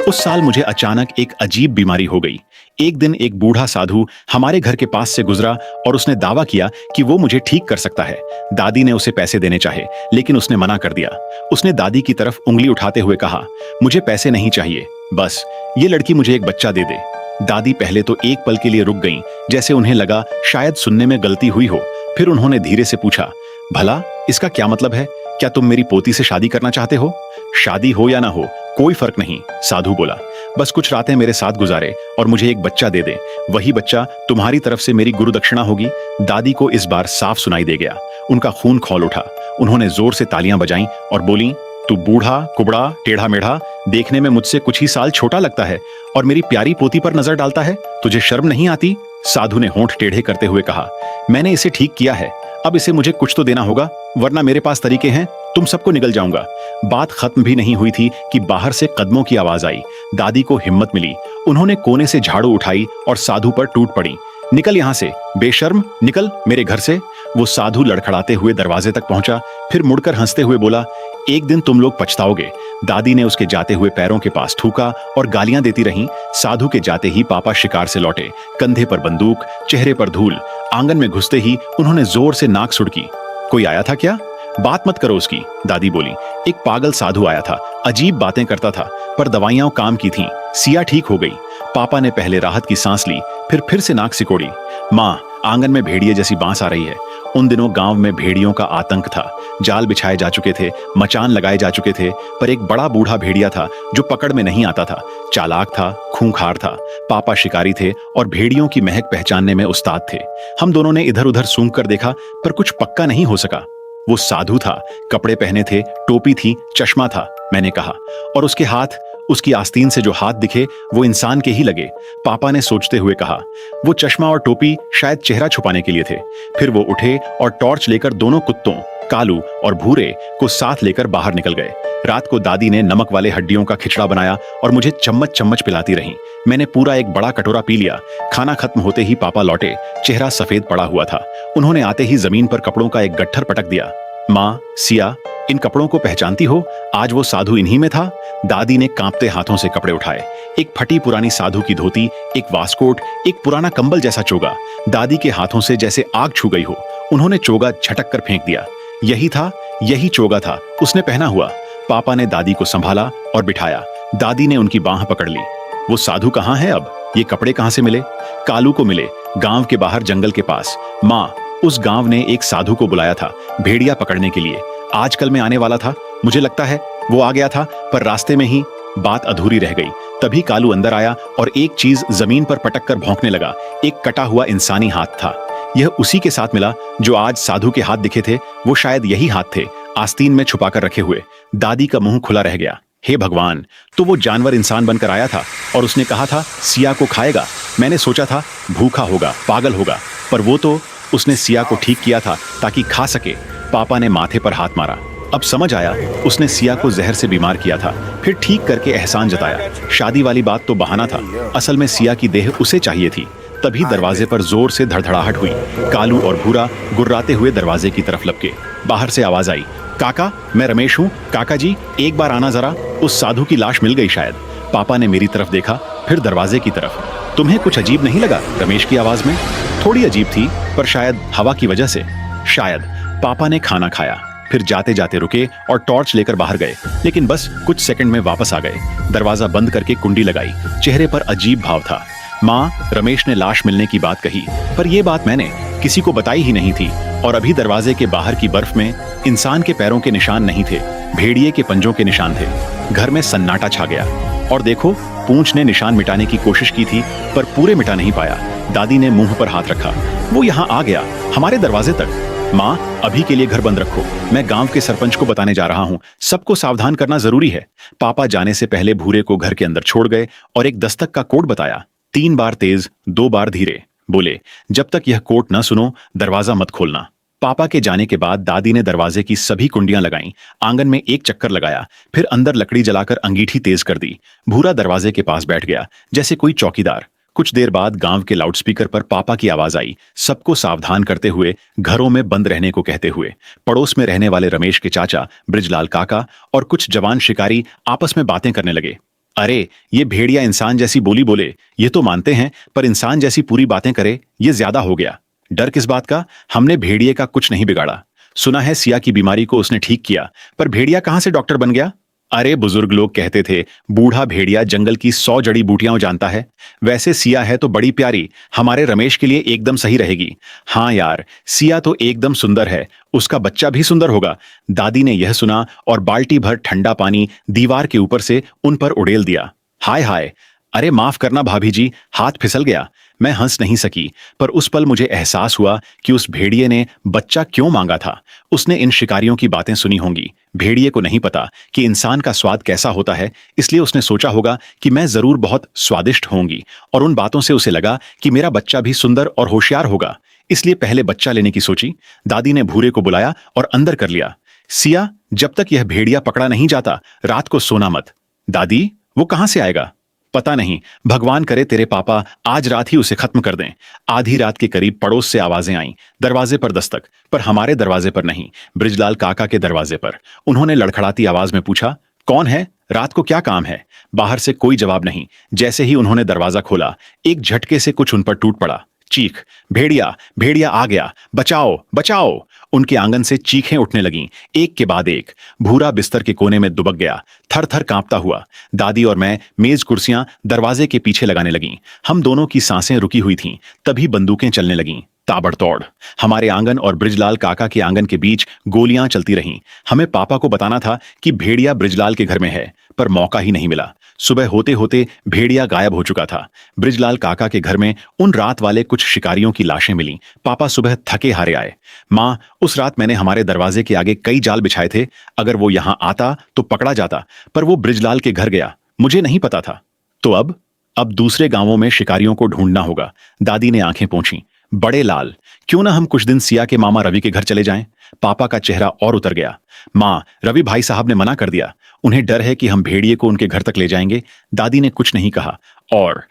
उस साल मुझे अचानक एक अजीब बीमारी हो गई। एक दिन एक बूढ़ा साधु हमारे घर के पास से गुजरा और उसने दावा किया कि वो मुझे ठीक कर सकता है। दादी ने उसे पैसे देने चाहे, लेकिन उसने मना कर दिया। उसने दादी की तरफ उंगली उठाते हुए कहा, मुझे पैसे नहीं चाहिए, बस ये लड़की मुझे एक बच्चा दे दे। दादी पहले तो एक पल के लिए रुक गईं, जैसे उन्हें लगा शायद सुनने में गलती हुई हो। फिर उन्होंने धीरे से पूछा, भला इसका क्या मतलब है? क्या तुम मेरी पोती से शादी करना चाहते हो? शादी हो या ना हो कोई फर्क नहीं, साधु बोला। बस कुछ रातें मेरे साथ गुजारे और मुझे एक बच्चा दे दे। वही बच्चा तुम्हारी तरफ से मेरी गुरु दक्षिणा होगी। दादी को इस बार साफ सुनाई दे गया। उनका खून खौल उठा। उन्होंने जोर से तालियां बजाईं और बोली, तू बूढ़ा कुबड़ा टेढ़ा मेढ़ा, देखने में मुझसे कुछ ही साल छोटा लगता है और मेरी प्यारी पोती पर नजर डालता है। तुझे शर्म नहीं आती? साधु ने होंठ टेढ़े करते हुए कहा, मैंने इसे ठीक किया है, अब इसे मुझे कुछ तो देना होगा, वरना मेरे पास तरीके हैं, तुम सबको निगल जाऊंगा। बात खत्म भी नहीं हुई थी कि बाहर से कदमों की आवाज आई। दादी को हिम्मत मिली। उन्होंने कोने से झाड़ू उठाई और साधु पर टूट पड़ी। निकल यहां से, बेशर्म, निकल मेरे घर से। वो साधु लड़खड़ाते हुए दरवाजे तक पहुंचा, फिर मुड़कर हंसते हुए बोला, एक दिन तुम लोग पछताओगे। दादी ने उसके जाते हुए पैरों के पास थूका और गालियां देती रहीं। साधु के जाते ही पापा शिकार से लौटे, कंधे पर बंदूक, चेहरे पर धूल। आंगन में घुसते ही उन्होंने जोर से नाक सुड़की। कोई आया था क्या? बात मत करो उसकी, दादी बोली। एक पागल साधु आया था, अजीब बातें करता था, पर दवाइयां काम की थीं। सिया ठीक हो गई। पापा ने पहले राहत की सांस ली, फिर से नाक सिकोड़ी। माँ, आंगन में भेड़िए जैसी बांस आ रही है। उन दिनों गांव में भेड़ियों का आतंक था। जाल बिछाए जा चुके थे, मचान लगाए जा चुके थे, पर एक बड़ा बूढ़ा भेड़िया था जो पकड़ में नहीं आता था। चालाक था, खूंखार था। पापा शिकारी थे और भेड़ियों की महक पहचानने में उस्ताद थे। हम दोनों ने इधर उधर सूंघ कर देखा, पर कुछ पक्का नहीं हो सका। वो साधु था, कपड़े पहने थे, टोपी थी, चश्मा था, मैंने कहा। और उसके हाथ, उसकी आस्तीन से जो हाथ दिखे वो इंसान के ही लगे। पापा ने सोचते हुए कहा, वो चश्मा और टोपी शायद चेहरा छुपाने के लिए थे। फिर वो उठे और टॉर्च लेकर दोनों कुत्तों, कालू और भूरे, को साथ लेकर बाहर निकल गए। रात को दादी ने नमक वाले हड्डियों का खिचड़ा बनाया और मुझे चम्मच चम्मच पिलाती रहीं। मैंने पूरा एक बड़ा कटोरा पी लिया। खाना खत्म होते ही पापा लौटे। चेहरा सफेद पड़ा हुआ था। उन्होंने आते ही जमीन पर कपड़ों का एक गट्ठर पटक दिया। माँ, सिया, इन कपड़ों को पहचानती हो? आज वो साधु इन्हीं में था। दादी ने कांपते हाथों से कपड़े उठाए। एक फटी पुरानी साधु की धोती, एक वास्कोट, एक पुराना कंबल जैसा चोगा। दादी के हाथों से जैसे आग छू गई हो। उन्होंने चोगा झटक कर फेंक दिया। यही था, यही चोगा था उसने पहना हुआ। पापा ने दादी को संभाला और बिठाया। दादी ने उनकी बांह पकड़ ली। वो साधु कहाँ है अब? ये कपड़े कहाँ से मिले? कालू को मिले, गांव के बाहर जंगल के पास। माँ, उस गांव ने एक साधु को बुलाया था भेड़िया पकड़ने के लिए। आजकल में आने वाला था, मुझे लगता है वो आ गया था, पर रास्ते में ही बात अधूरी रह गई। तभी कालू अंदर आया और एक चीज जमीन पर पटक कर भौंकने लगा। एक कटा हुआ इंसानी हाथ था। यह उसी के साथ मिला जो आज साधु के हाथ दिखे थे। वो शायद यही हाथ थे, आस्तीन में छुपाकर रखे हुए। दादी का मुंह खुला रह गया। हे भगवान, तो वो जानवर इंसान बनकर आया था और उसने कहा था सिया को खाएगा। मैंने सोचा था भूखा होगा, पागल होगा, पर वो तो उसने सिया को ठीक किया था ताकि खा सके। पापा ने माथे पर हाथ मारा। अब समझ आया, उसने सिया को जहर से बीमार किया था, फिर ठीक करके एहसान जताया। शादी वाली बात तो बहाना था, असल में सिया की देह उसे चाहिए थी। तभी दरवाजे पर जोर से धड़धड़ाहट हुई। कालू और भूरा गुर्राते हुए दरवाजे की तरफ लपके। बाहर से आवाज आई, काका, मैं रमेश हूँ। काका जी, एक बार आना जरा, उस साधु की लाश मिल गई शायद। पापा ने मेरी तरफ देखा, फिर दरवाजे की तरफ। तुम्हें कुछ अजीब नहीं लगा रमेश की आवाज में? थोड़ी अजीब थी, पर शायद हवा की वजह से, शायद। पापा ने खाना खाया, फिर जाते जाते रुके और टॉर्च लेकर बाहर गए, लेकिन बस कुछ सेकंड में वापस आ गए। दरवाजा बंद करके कुंडी लगाई। चेहरे पर अजीब भाव था। माँ, रमेश ने लाश मिलने की बात कही, पर यह बात मैंने किसी को बताई ही नहीं थी। और अभी दरवाजे के बाहर की बर्फ में इंसान के पैरों के निशान नहीं थे, भेड़िए के पंजों के निशान थे। घर में सन्नाटा छा गया। और देखो, पूंछ ने निशान मिटाने की कोशिश की थी, पर पूरे मिटा नहीं पाया। दादी ने मुंह पर हाथ रखा। वो यहाँ आ गया, हमारे दरवाजे तक। माँ, अभी के लिए घर बंद रखो, मैं गांव के सरपंच को बताने जा रहा हूँ। सबको सावधान करना जरूरी है। पापा जाने से पहले भूरे को घर के अंदर छोड़ गए और एक दस्तक का कोड बताया। 3 बार तेज, 2 बार धीरे। बोले, जब तक यह कोड न सुनो, दरवाजा मत खोलना। पापा के जाने के बाद दादी ने दरवाजे की सभी कुंडियां लगाईं, आंगन में एक चक्कर लगाया, फिर अंदर लकड़ी जलाकर अंगीठी तेज कर दी। भूरा दरवाजे के पास बैठ गया, जैसे कोई चौकीदार। कुछ देर बाद गांव के लाउडस्पीकर पर पापा की आवाज आई, सबको सावधान करते हुए, घरों में बंद रहने को कहते हुए। पड़ोस में रहने वाले रमेश के चाचा, ब्रिजलाल काका और कुछ जवान शिकारी आपस में बातें करने लगे। अरे ये भेड़िया इंसान जैसी बोली बोले, ये तो मानते हैं, पर इंसान जैसी पूरी बातें करे, ये ज्यादा हो गया। डर किस बात का? हमने भेड़िए का कुछ नहीं बिगाड़ा। सुना है सिया की बीमारी को उसने ठीक किया, पर भेड़िया कहां से डॉक्टर बन गया? अरे बुजुर्ग लोग कहते थे बूढ़ा भेड़िया जंगल की 100 जड़ी बूटियां जानता है। वैसे सिया है तो बड़ी प्यारी, हमारे रमेश के लिए एकदम सही रहेगी। हाँ यार, सिया तो एकदम सुंदर है, उसका बच्चा भी सुंदर होगा। दादी ने यह सुना और बाल्टी भर ठंडा पानी दीवार के ऊपर से उन पर उड़ेल दिया। हाय हाय! अरे माफ करना भाभी जी, हाथ फिसल गया। मैं हंस नहीं सकी, पर उस पल मुझे एहसास हुआ कि उस भेड़िए ने बच्चा क्यों मांगा था। उसने इन शिकारियों की बातें सुनी होंगी। भेड़िए को नहीं पता कि इंसान का स्वाद कैसा होता है, इसलिए उसने सोचा होगा कि मैं जरूर बहुत स्वादिष्ट होंगी, और उन बातों से उसे लगा कि मेरा बच्चा भी सुंदर और होशियार होगा, इसलिए पहले बच्चा लेने की सोची। दादी ने भूरे को बुलाया और अंदर कर लिया। सिया, जब तक यह भेड़िया पकड़ा नहीं जाता, रात को सोना मत। दादी, वो कहां से आएगा? पता नहीं, भगवान करे तेरे पापा आज रात ही उसे खत्म कर दें। आधी रात के करीब पड़ोस से आवाजें आईं, दरवाजे पर दस्तक, पर हमारे दरवाजे पर नहीं, बृजलाल काका के दरवाजे पर। उन्होंने लड़खड़ाती आवाज में पूछा, कौन है? रात को क्या काम है? बाहर से कोई जवाब नहीं। जैसे ही उन्होंने दरवाजा खोला, एक झटके से कुछ उन पर टूट पड़ा। चीख, भेड़िया, भेड़िया आ गया, बचाओ बचाओ! उनके आंगन से चीखें उठने लगीं, एक के बाद एक। भूरा बिस्तर के कोने में दुबक गया, थर थर कांपता हुआ। दादी और मैं मेज कुर्सियां दरवाजे के पीछे लगाने लगीं। हम दोनों की सांसें रुकी हुई थीं, तभी बंदूकें चलने लगीं, ताबड़तोड़। हमारे आंगन और बृजलाल काका के आंगन के बीच गोलियां चलती रहीं। हमें पापा को बताना था कि भेड़िया बृजलाल के घर में है, पर मौका ही नहीं मिला। सुबह होते होते भेड़िया गायब हो चुका था। बृजलाल काका के घर में उन रात वाले कुछ शिकारियों की लाशें मिलीं। पापा सुबह थके हारे आए। माँ, उस रात मैंने हमारे दरवाजे के आगे कई जाल बिछाए थे, अगर वो यहां आता तो पकड़ा जाता, पर वो बृजलाल के घर गया, मुझे नहीं पता था। तो अब दूसरे गांवों में शिकारियों को ढूंढना होगा। दादी ने आंखें पोंछीं। बड़े लाल, क्यों ना हम कुछ दिन सिया के मामा रवि के घर चले जाएं? पापा का चेहरा और उतर गया। माँ, रवि भाई साहब ने मना कर दिया, उन्हें डर है कि हम भेड़िए को उनके घर तक ले जाएंगे। दादी ने कुछ नहीं कहा और